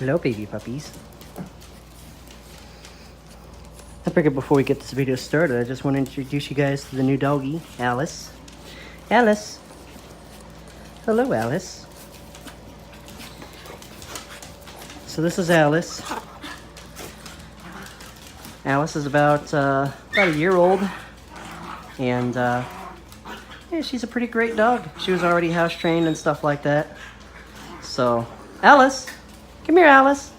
Hello, baby puppies. I figured before we get this video started, I just want to introduce you guys to the new doggy, Alice. Alice. Hello, Alice. So this is Alice. Alice is about a year old, and yeah, she's a pretty great dog. She was already house trained and stuff like that. So, Alice, come here, Alice.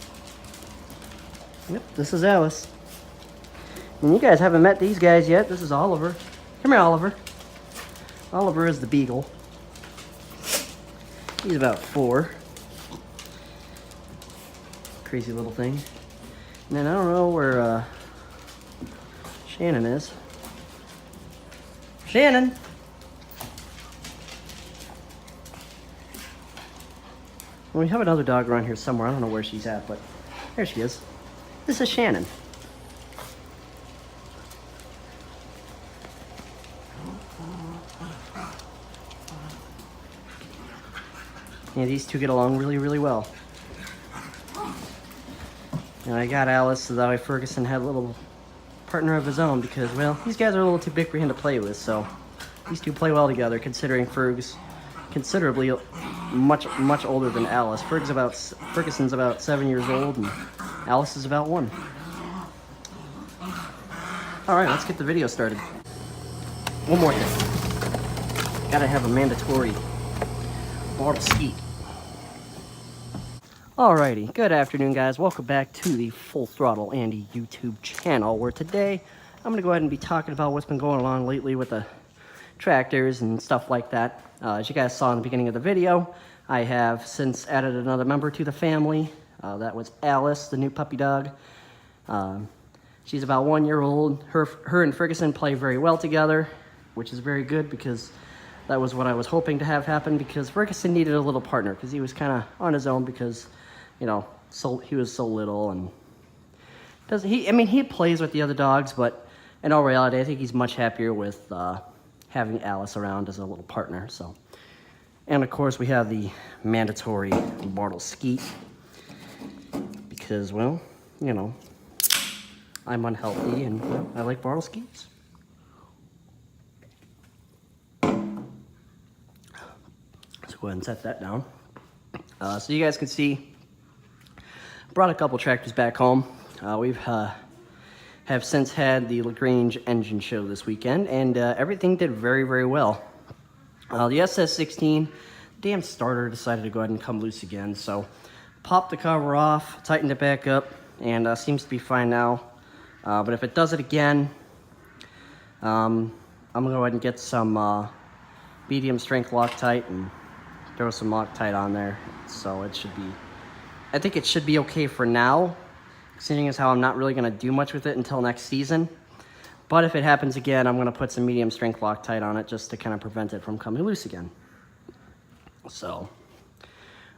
Yep, this is Alice. And you guys haven't met these guys yet. This is Oliver. Come here, Oliver. Oliver is the beagle. He's about 4. Crazy little thing. And then I don't know where Shannon is. Shannon! Well, we have another dog around here somewhere. I don't know where she's at, but there she is. This is Shannon. Yeah, these two get along really, really well. And I got Alice so that way Ferguson had a little partner of his own because, well, these guys are a little too big for him to play with, so these two play well together considering Ferg's considerably much older than Alice. Ferguson's about 7 years old and Alice is about 1. Alright, let's get the video started. One more thing. Gotta have a mandatory bottle skeet. Alrighty, good afternoon guys. Welcome back to the Full Throttle Andy YouTube channel, where today I'm going to go ahead and be talking about what's been going on lately with the tractors and stuff like that. As you guys saw in the beginning of the video, I have since added another member to the family. That was Alice, the new puppy dog. She's about 1 year old. Her and Ferguson play very well together, which is very good because that was what I was hoping to have happen, because Ferguson needed a little partner because he was kind of on his own because, you know, he was so little, and he plays with the other dogs, but in all reality, I think he's much happier with having Alice around as a little partner. So, and of course, we have the mandatory Bartle skeet because, well, you know, I'm unhealthy and, well, I like Bartle skeets. Let's go ahead and set that down. So you guys can see, brought a couple tractors back home. We've have since had the LaGrange engine show this weekend, and everything did very, very well. The SS16, damn starter decided to go ahead and come loose again, so popped the cover off, tightened it back up, and seems to be fine now. But if it does it again, I'm gonna go ahead and get some medium strength Loctite and throw some Loctite on there. So it should be, I think it should be okay for now, considering as how I'm not really going to do much with it until next season. But if it happens again, I'm going to put some medium strength Loctite on it just to kind of prevent it from coming loose again. So,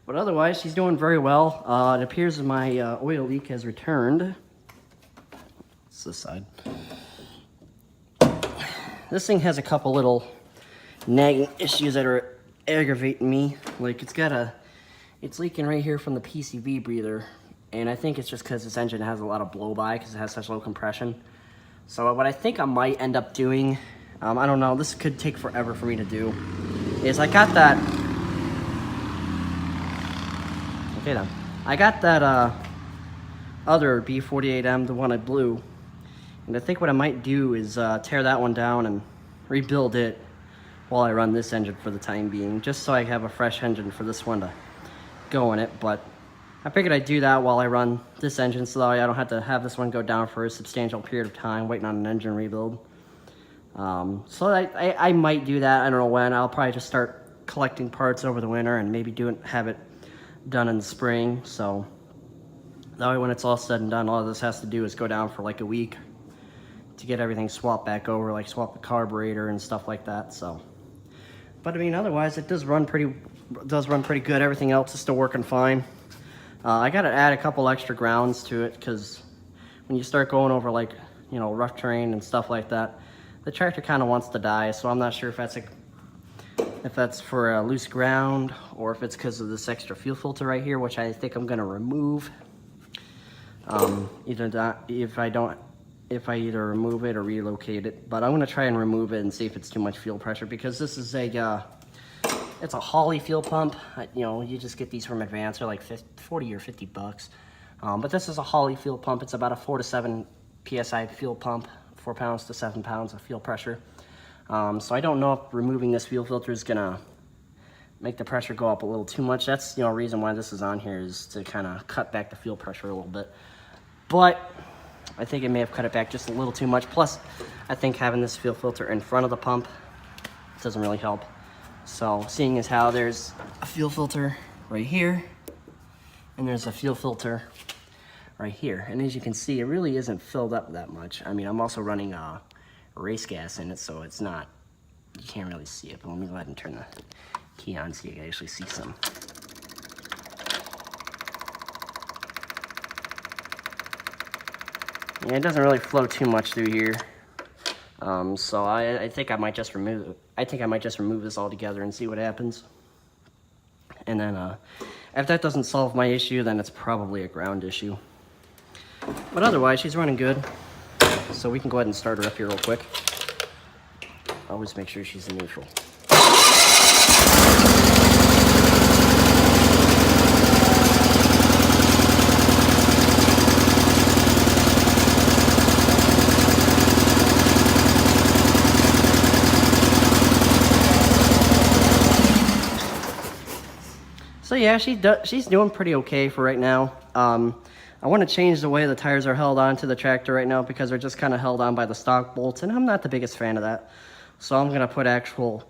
but otherwise, she's doing very well. It appears my oil leak has returned. It's this side. This thing has a couple little nagging issues that are aggravating me. Like, it's leaking right here from the PCV breather, and I think it's just because this engine has a lot of blow-by because it has such low compression. So what I think I might end up doing, I don't know, this could take forever for me to do, is I got that, okay then, I got that other B48M, the one I blew, and I think what I might do is tear that one down and rebuild it while I run this engine for the time being, just so I have a fresh engine for this one to go in it. But I figured I'd do that while I run this engine so that I don't have to have this one go down for a substantial period of time waiting on an engine rebuild. So I might do that. I don't know when. I'll probably just start collecting parts over the winter and maybe have it done in the spring. So that way when it's all said and done, all this has to do is go down for like a week to get everything swapped back over, like swap the carburetor and stuff like that. So, but I mean, otherwise it does run pretty good. Everything else is still working fine. I gotta add a couple extra grounds to it because when you start going over, like, you know, rough terrain and stuff like that, the tractor kind of wants to die. So I'm not sure if that's if that's for loose ground or if it's because of this extra fuel filter right here, which I think I'm gonna remove. If I either remove it or relocate it, but I'm gonna try and remove it and see if it's too much fuel pressure, because this is it's a Holley fuel pump. You know, you just get these from Advance, they're like 40 or 50 bucks. But this is a Holley fuel pump. It's about a 4 to 7 PSI fuel pump, 4 pounds to 7 pounds of fuel pressure. So I don't know if removing this fuel filter is gonna make the pressure go up a little too much. That's, you know, a reason why this is on here, is to kind of cut back the fuel pressure a little bit. But I think it may have cut it back just a little too much. Plus, I think having this fuel filter in front of the pump doesn't really help. So seeing as how there's a fuel filter right here, and there's a fuel filter right here, and as you can see, it really isn't filled up that much. I mean, I'm also running race gas in it, so it's not, you can't really see it. But let me go ahead and turn the key on so you can actually see some. Yeah, it doesn't really flow too much through here. So I think I might just remove it. I think I might just remove this altogether and see what happens. And then if that doesn't solve my issue, then it's probably a ground issue. But otherwise, she's running good. So we can go ahead and start her up here real quick. Always make sure she's in neutral. So yeah, she's doing pretty okay for right now. I want to change the way the tires are held onto the tractor right now, because they're just kind of held on by the stock bolts, and I'm not the biggest fan of that. So I'm going to put actual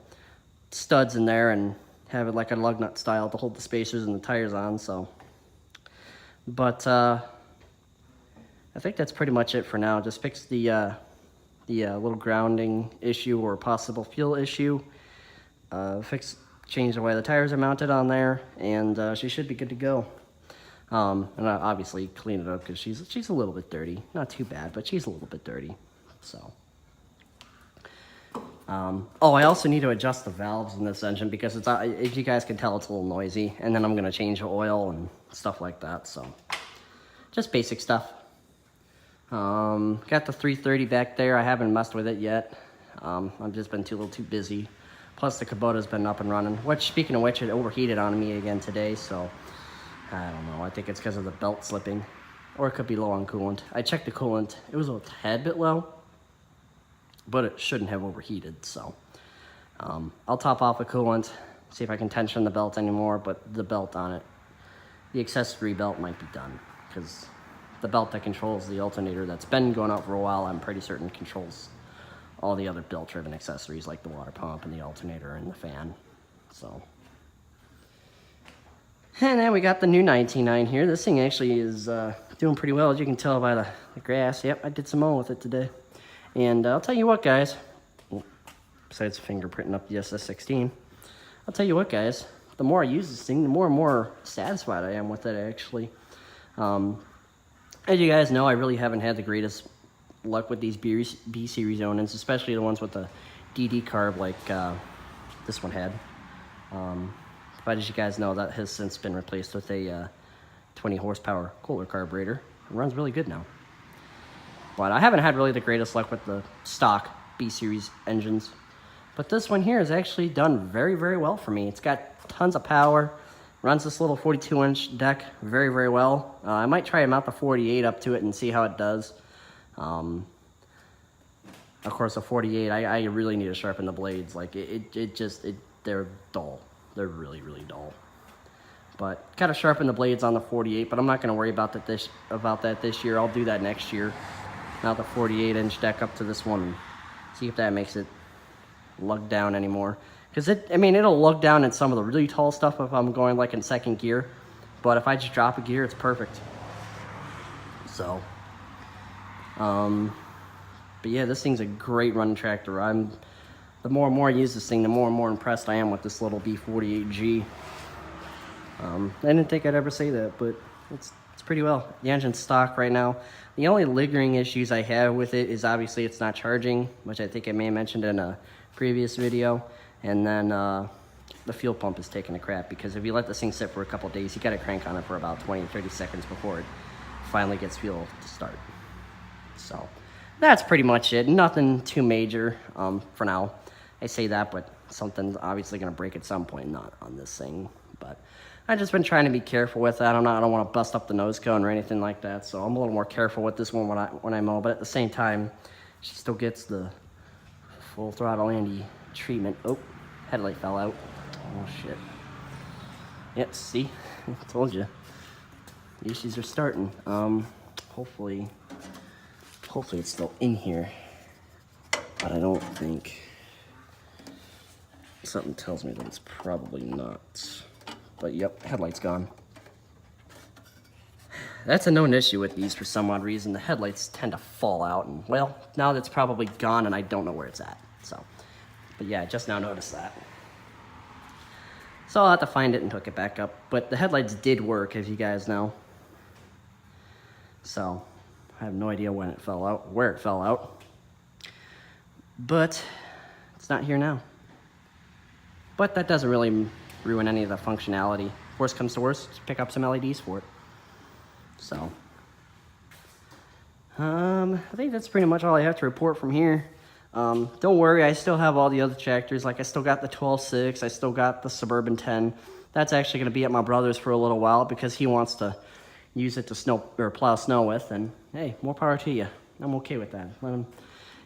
studs in there and have it like a lug nut style to hold the spacers and the tires on. So, but I think that's pretty much it for now. Just fix the little grounding issue or possible fuel issue. Change the way the tires are mounted on there, and she should be good to go. And I obviously clean it up, because she's a little bit dirty. Not too bad, but she's a little bit dirty. So, oh, I also need to adjust the valves in this engine, because it's, if you guys can tell, it's a little noisy. And then I'm gonna change the oil and stuff like that. So, just basic stuff. Got the 330 back there. I haven't messed with it yet. I've just been a little too busy. Plus the Kubota's been up and running, which, speaking of which, it overheated on me again today, so I don't know. I think it's because of the belt slipping, or it could be low on coolant. I checked the coolant. It was a tad bit low, but it shouldn't have overheated, so I'll top off the coolant, see if I can tension the belt anymore, but the belt on it, the accessory belt might be done, because the belt that controls the alternator that's been going out for a while, I'm pretty certain controls all the other belt-driven accessories, like the water pump and the alternator and the fan. So, and then we got the new 19.9 here. This thing actually is doing pretty well, as you can tell by the grass. Yep, I did some mowing with it today. And I'll tell you what, guys, besides fingerprinting up the SS16, I'll tell you what, guys, the more I use this thing, the more and more satisfied I am with it, actually. As you guys know, I really haven't had the greatest luck with these B-Series Onins, especially the ones with the DD carb like this one had. But as you guys know, that has since been replaced with a 20 horsepower Kohler carburetor. It runs really good now. But I haven't had really the greatest luck with the stock B-Series engines. But this one here has actually done very, very well for me. It's got tons of power, runs this little 42-inch deck very, very well. I might try to mount the 48 up to it and see how it does. Of course, a 48, I really need to sharpen the blades. Like, they're dull. They're really, really dull. But gotta sharpen the blades on the 48, but I'm not gonna worry about that this year. I'll do that next year. Mount the 48-inch deck up to this one and see if that makes it lug down anymore. Because it'll lug down in some of the really tall stuff if I'm going like in second gear. But if I just drop a gear, it's perfect. So, but yeah, this thing's a great running tractor. The more and more I use this thing, the more and more impressed I am with this little B48G. I didn't think I'd ever say that, but it's pretty well. The engine's stock right now. The only lingering issues I have with it is obviously it's not charging, which I think I may have mentioned in a previous video. And then the fuel pump is taking a crap, because if you let this thing sit for a couple days, you got to crank on it for about 20-30 seconds before it finally gets fuel to start. So that's pretty much it. Nothing too major for now. I say that, but something's obviously going to break at some point, not on this thing. But I've just been trying to be careful with that. I don't want to bust up the nose cone or anything like that, so I'm a little more careful with this one when I mow. But at the same time, she still gets the full throttle anti-treatment. Oh, headlight fell out. Oh shit. Yep, see? I told you. The issues are starting. Hopefully it's still in here. But I don't think. Something tells me that it's probably not. But yep, headlight's gone. That's a known issue with these for some odd reason. The headlights tend to fall out, and well, now that's probably gone and I don't know where it's at. So, but yeah, I just now noticed that. So I'll have to find it and hook it back up. But the headlights did work, as you guys know. So I have no idea when it fell out, where it fell out. But it's not here now. But that doesn't really ruin any of the functionality. Worst comes to worst, just pick up some LEDs for it. So, I think that's pretty much all I have to report from here. Don't worry, I still have all the other tractors. Like, I still got the 12.6, I still got the Suburban 10. That's actually going to be at my brother's for a little while because he wants to use it to plow snow with. And hey, more power to you. I'm okay with that. Let him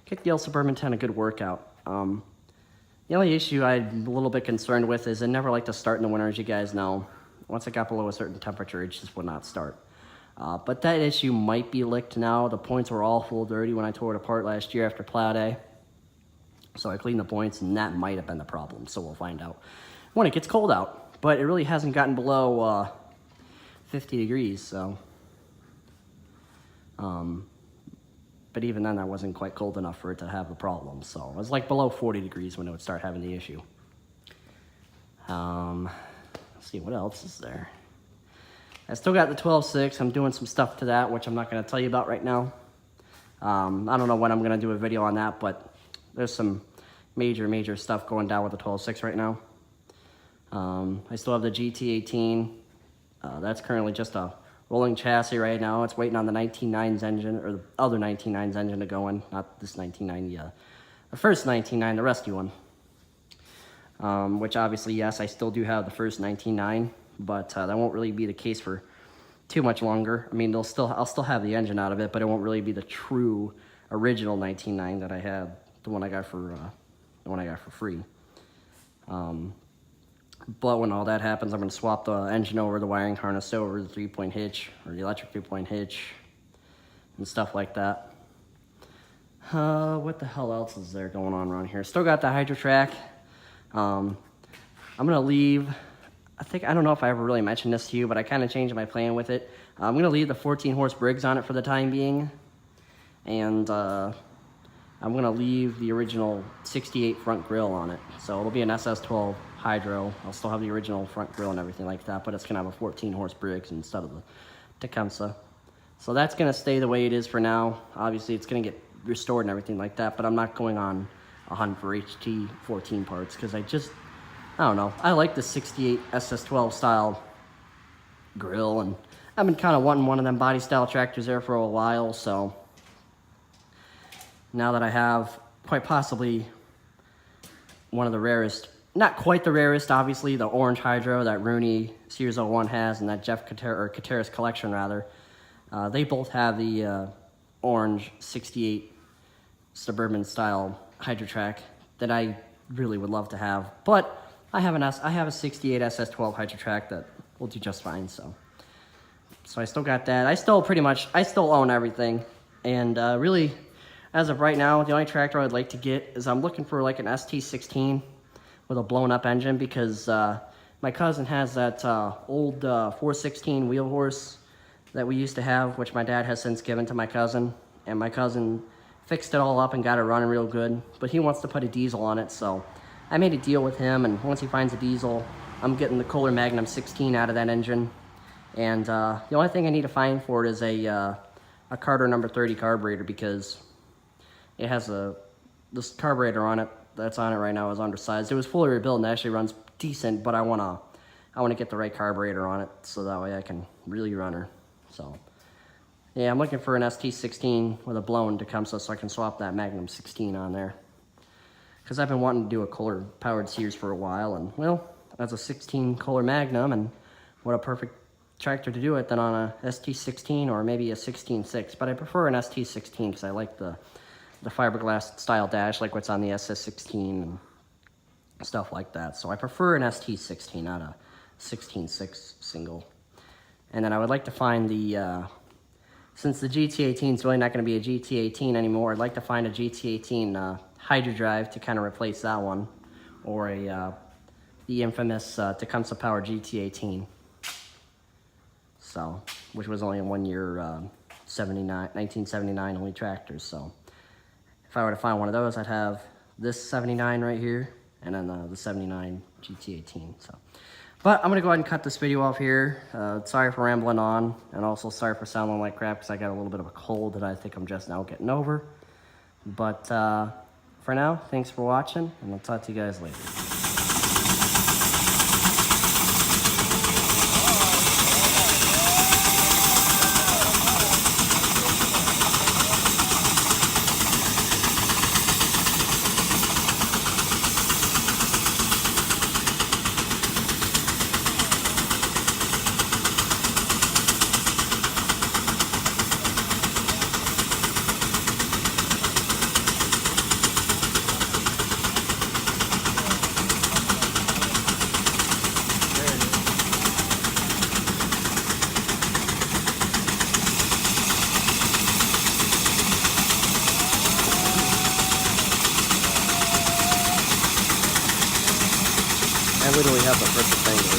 get the old Suburban 10 a good workout. The only issue I'm a little bit concerned with is I never like to start in the winter, as you guys know. Once it got below a certain temperature, it just would not start. But that issue might be licked now. The points were all full dirty when I tore it apart last year after plow day. So I cleaned the points, and that might have been the problem. So we'll find out when it gets cold out. But it really hasn't gotten below 50 degrees, so. But even then, that wasn't quite cold enough for it to have a problem. So it was like below 40 degrees when it would start having the issue. Let's see, what else is there? I still got the 12.6. I'm doing some stuff to that, which I'm not going to tell you about right now. I don't know when I'm going to do a video on that, but there's some major stuff going down with the 12.6 right now. I still have the GT18. That's currently just a rolling chassis right now. It's waiting on the 19.9's engine, or the other 19.9's engine to go in. Not this 19.9, the first 19.9, the rescue one. Which obviously, yes, I still do have the first 19.9, but that won't really be the case for too much longer. I mean, I'll still have the engine out of it, but it won't really be the true original 19.9 that I had, the one I got for free. But when all that happens, I'm going to swap the engine over, the wiring harness over, the 3-point hitch, or the electric 3-point hitch, and stuff like that. What the hell else is there going on around here? Still got the HydroTrack. I'm going to leave, I don't know if I ever really mentioned this to you, but I kind of changed my plan with it. I'm going to leave the 14-horse Briggs on it for the time being. And I'm going to leave the original 68 front grille on it. So it'll be an SS12 Hydro. I'll still have the original front grille and everything like that, but it's going to have a 14-horse Briggs instead of the Tecumseh. So that's going to stay the way it is for now. Obviously, it's going to get restored and everything like that, but I'm not going on a hunt for HT 14 parts because I don't know. I like the 68 SS12 style grill, and I've been kind of wanting one of them body style tractors there for a while, so now that I have quite possibly one of the rarest, not quite the rarest, obviously, the orange Hydro that Rooney Series 01 has, and that Jeff Kateris collection, rather. They both have the orange 68 Suburban style HydroTrack that I really would love to have. But I have a 68 SS12 HydroTrack that will do just fine, so I still got that. I still own everything. And really, as of right now, the only tractor I'd like to get is I'm looking for like an ST16 with a blown up engine, because my cousin has that old 416 wheel horse that we used to have, which my dad has since given to my cousin, and my cousin fixed it all up and got it running real good, but he wants to put a diesel on it, so I made a deal with him, and once he finds a diesel, I'm getting the Kohler Magnum 16 out of that engine, and the only thing I need to find for it is a Carter number 30 carburetor, because it has this carburetor on it that's on it right now is undersized. It was fully rebuilt and actually runs decent, but I wanna get the right carburetor on it so that way I can really run her. So yeah, I'm looking for an ST16 with a blown Tecumseh so I can swap that Magnum 16 on there. Because I've been wanting to do a Kohler powered Sears for a while, and well, that's a 16 Kohler Magnum, and what a perfect tractor to do it than on a ST16 or maybe a 16.6. But I prefer an ST16 because I like the fiberglass style dash, like what's on the SS16 and stuff like that. So I prefer an ST16, not a 16.6 single. And then I would like to find the, since the GT18 is really not going to be a GT18 anymore, I'd like to find a GT18 Hydrodrive to kind of replace that one, or the infamous Tecumseh Power GT18. So, which was only a 1 year 1979 only tractors. So if I were to find one of those, I'd have this 79 right here, and then the 79 GT18. So, but I'm gonna go ahead and cut this video off here. Sorry for rambling on, and also sorry for sounding like crap because I got a little bit of a cold that I think I'm just now getting over. But for now, thanks for watching, and I'll talk to you guys later. I literally have the perfect angle.